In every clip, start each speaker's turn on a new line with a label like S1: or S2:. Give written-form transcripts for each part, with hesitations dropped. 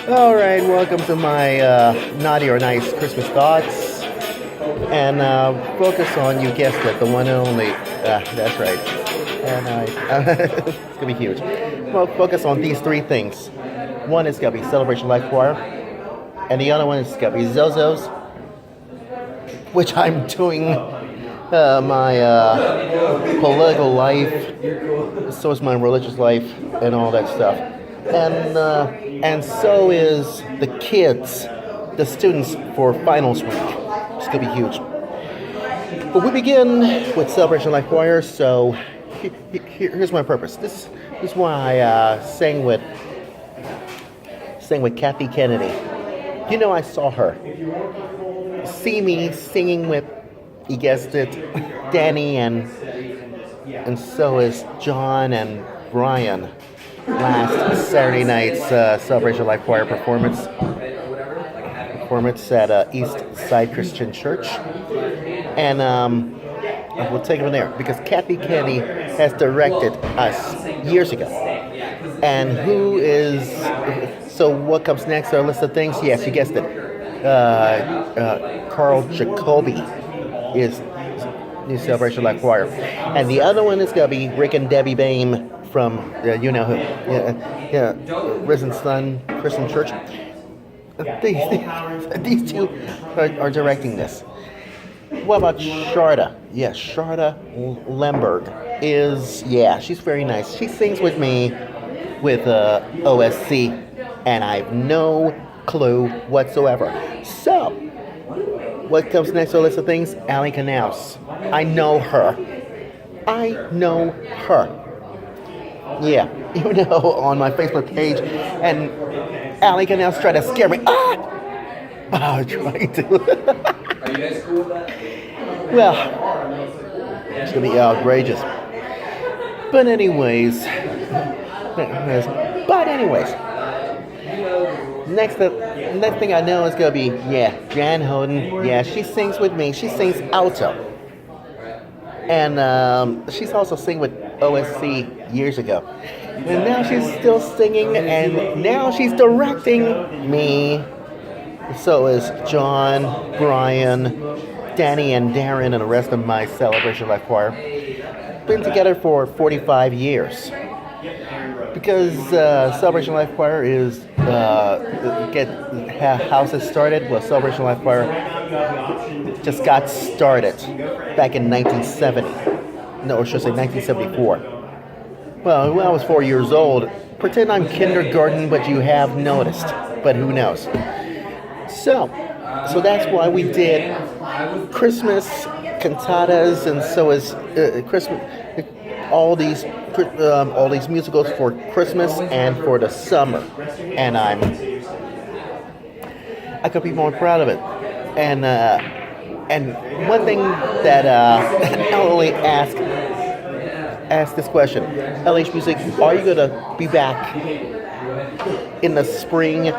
S1: Alright, welcome to my naughty or nice Christmas thoughts. And focus on, you guessed it, the one and only. That's right. And it's going to be huge. Well, focus on these three things. One is going to be Celebration Life Choir, and the other one is going to be Zozo's, which I'm doing my political life, so is my religious life, and all that stuff. And so is the kids, the students for finals week. It's gonna be huge. But we begin with Celebration Life Choir. So here's my purpose. This is why I sang with Kathy Kennedy. You know, I saw her. See me singing with, you guessed it, Danny, and so is John and Brian. Last Saturday night's Celebration Life Choir performance at East Side Christian Church, and we'll take it from there because Kathy Kennedy has directed us years ago. And who is so? What comes next? Our list of things. Yes, you guessed it. Carl Jacoby is new Celebration Life Choir, and the other one is gonna be Rick and Debbie Bain from you know who, Risen Sun Christian Church. These two are directing this. What about Sharda? Yes, Sharda Lemberg is, she's very nice. She sings with me with OSC, and I have no clue whatsoever. So, what comes next on the list of things? Allie Knaus. I know her. Yeah, you know, on my Facebook page, and Allie Knaus tried to scare me. Trying to.
S2: Are you guys cool with that?
S1: Well, it's gonna be outrageous. But anyways, next thing I know is gonna be Jan Hoden. Yeah, she sings with me. She sings alto, and she's also sang with OSC years ago. And now she's still singing, and now she's directing me. So is John, Brian, Danny, and Darren, and the rest of my Celebration Life Choir. Been together for 45 years. Because Celebration Life Choir is get houses started. Well, Celebration Life Choir just got started back in 1970. No, or should I say 1974. Well, when I was 4 years old, pretend I'm kindergarten, but you have noticed. But who knows? So that's why we did Christmas cantatas, and so is Christmas. All these musicals for Christmas and for the summer, and I could be more proud of it. And one thing that I'll only ask this question: LH Music, are you gonna be back in the spring?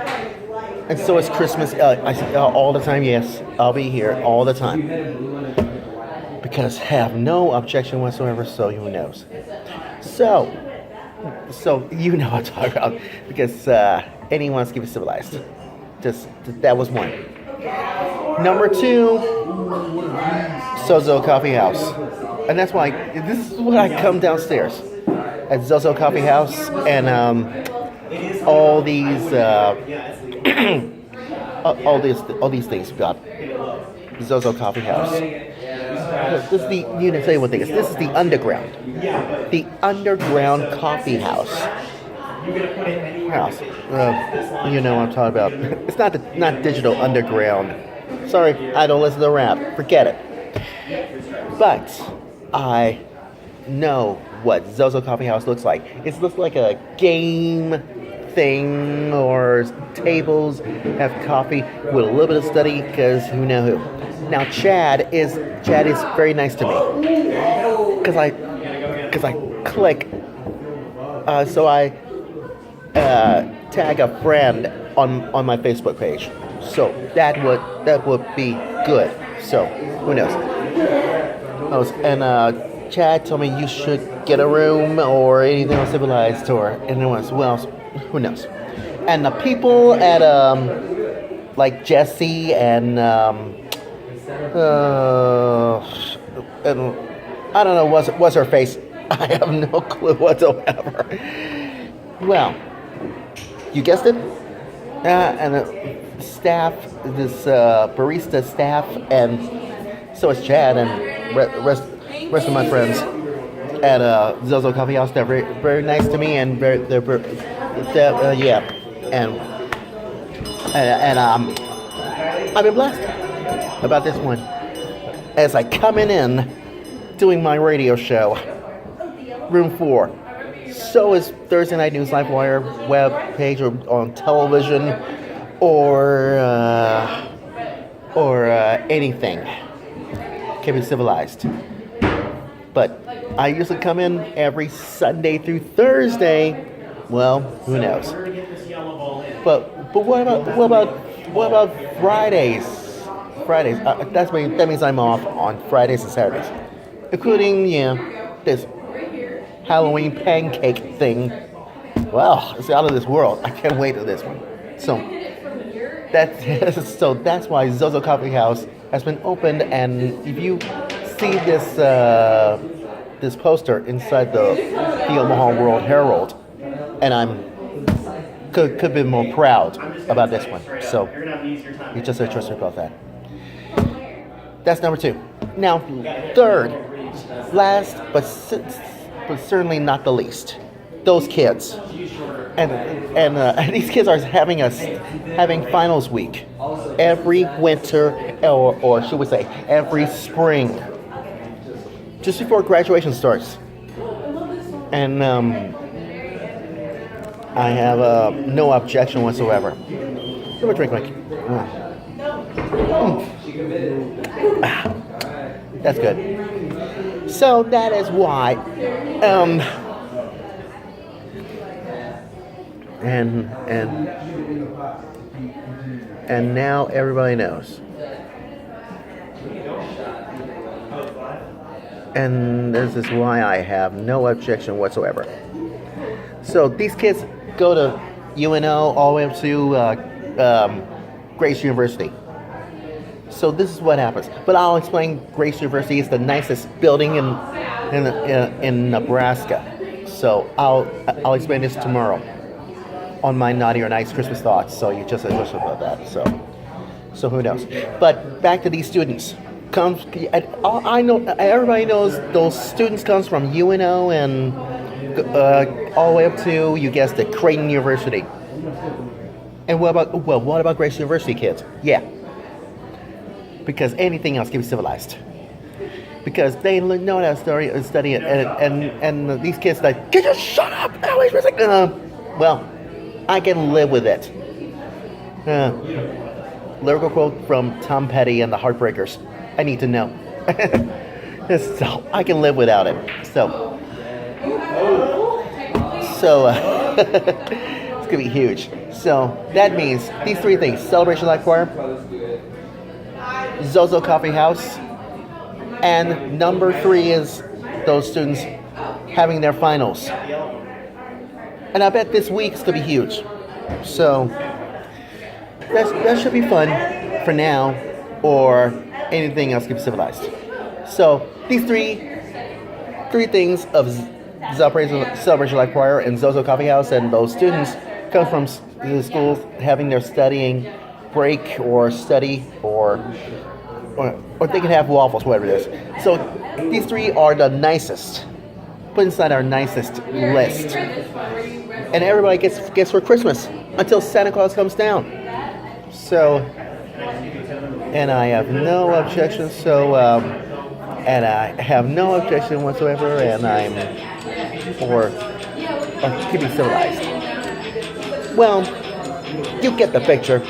S1: And so is Christmas. I say all the time. Yes, I'll be here all the time because I have no objection whatsoever. So who knows? So you know what I'm talking about because anyone's keep it civilized. Just that was one. Number two, Zozo Coffee House, and that's why this is when I come downstairs at Zozo Coffee House, and all these all these things we got. Zozo Coffee House. This is the, you know, say what thing is. This is the underground coffee house. You know what I'm talking about. It's not digital underground. Sorry, I don't listen to rap. Forget it. But I know what Zozo Coffee House looks like. It looks like a game thing, or tables have coffee with a little bit of study, because who know who. Now Chad is very nice to me because I click, so I tag a friend on my Facebook page, so that would be good. So who knows? And Chad told me you should get a room or anything else civilized, or anyone else. Well, who knows? And the people at like Jesse and and I don't know what's her face. I have no clue whatsoever. Well, you guessed it. And the staff, this barista staff, and so is Chad and rest of my friends at Zozo Coffee House. They're very, very nice to me, and yeah, and I've been blessed about this one as I coming in doing my radio show, Room 4. So is Thursday Night News Livewire web page or on television or anything. Can be civilized. But I usually come in every Sunday through Thursday. Well, who knows? But what about Fridays? Fridays. That means I'm off on Fridays and Saturdays, including this Halloween pancake thing. Well, it's out of this world. I can't wait for this one. So that's why Zozo Coffee House has been opened, and if you see this poster inside the A.Hall World Herald, and I'm could be more proud about this one. So you just trust me about that. That's number 2. Now, third, last but certainly not the least, those kids, and these kids are having finals week every winter, or should we say every spring, just before graduation starts. And I have no objection whatsoever. Give me a drink, Mike. That's good. So that is why, and now everybody knows. And this is why I have no objection whatsoever. So these kids go to UNO all the way up to Grace University. So this is what happens. But I'll explain. Grace University is the nicest building in Nebraska. So I'll explain this tomorrow on my Naughty or Nice Christmas Thoughts. So you just listen about that. So who knows? But back to these students. I know everybody knows those students comes from UNO and all the way up to, you guessed it, Creighton University. And what about Grace University kids? Yeah. Because anything else can be civilized. Because they know how to study it, and these kids like, can you shut up? Well, I can live with it. Lyrical quote from Tom Petty and the Heartbreakers. I need to know. So I can live without it. So it's gonna be huge. So that means these 3 things: Celebration Life Choir, Zozo Coffee House, and number 3 is those students having their finals. And I bet this week's gonna be huge. So that should be fun for now, or anything else can be civilized. So these three things of Celebration Life Choir and Zozo Coffee House, and those students come from the schools having their studying break or study, or they can have waffles, whatever it is. So these 3 are the nicest. Put inside our nicest list. And everybody gets for Christmas until Santa Claus comes down. So, and I have no objection. And I have no objection whatsoever. And I'm for keeping civilized. Well, you get the picture,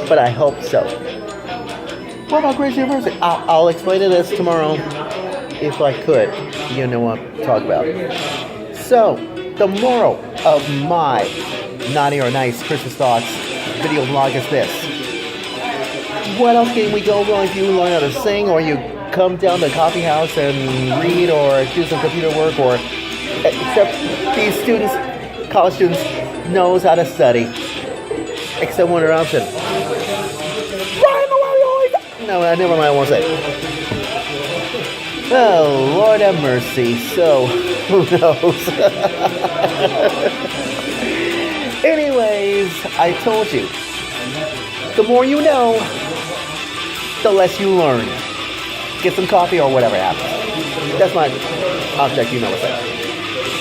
S1: but I hope so. What about Grace University? I'll explain it as tomorrow, if I could. You know what I'm talking about. So, the moral of my Naughty or Nice Christmas Thoughts video vlog is this. What else can we go wrong if you learn how to sing, or you come down to the coffee house and read, or do some computer work, or except these students, college students, knows how to study. Except one other option. Brian, no, never mind, I won't say. Oh, Lord have mercy. So, who knows? Anyways, I told you. The more you know, the less you learn. Get some coffee or whatever happens. That's my object, you know what's that.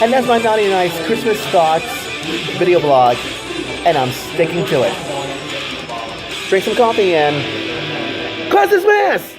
S1: And that's my Naughty Nice Christmas Thoughts video blog, and I'm sticking to it. Drink some coffee and Christmas Mass!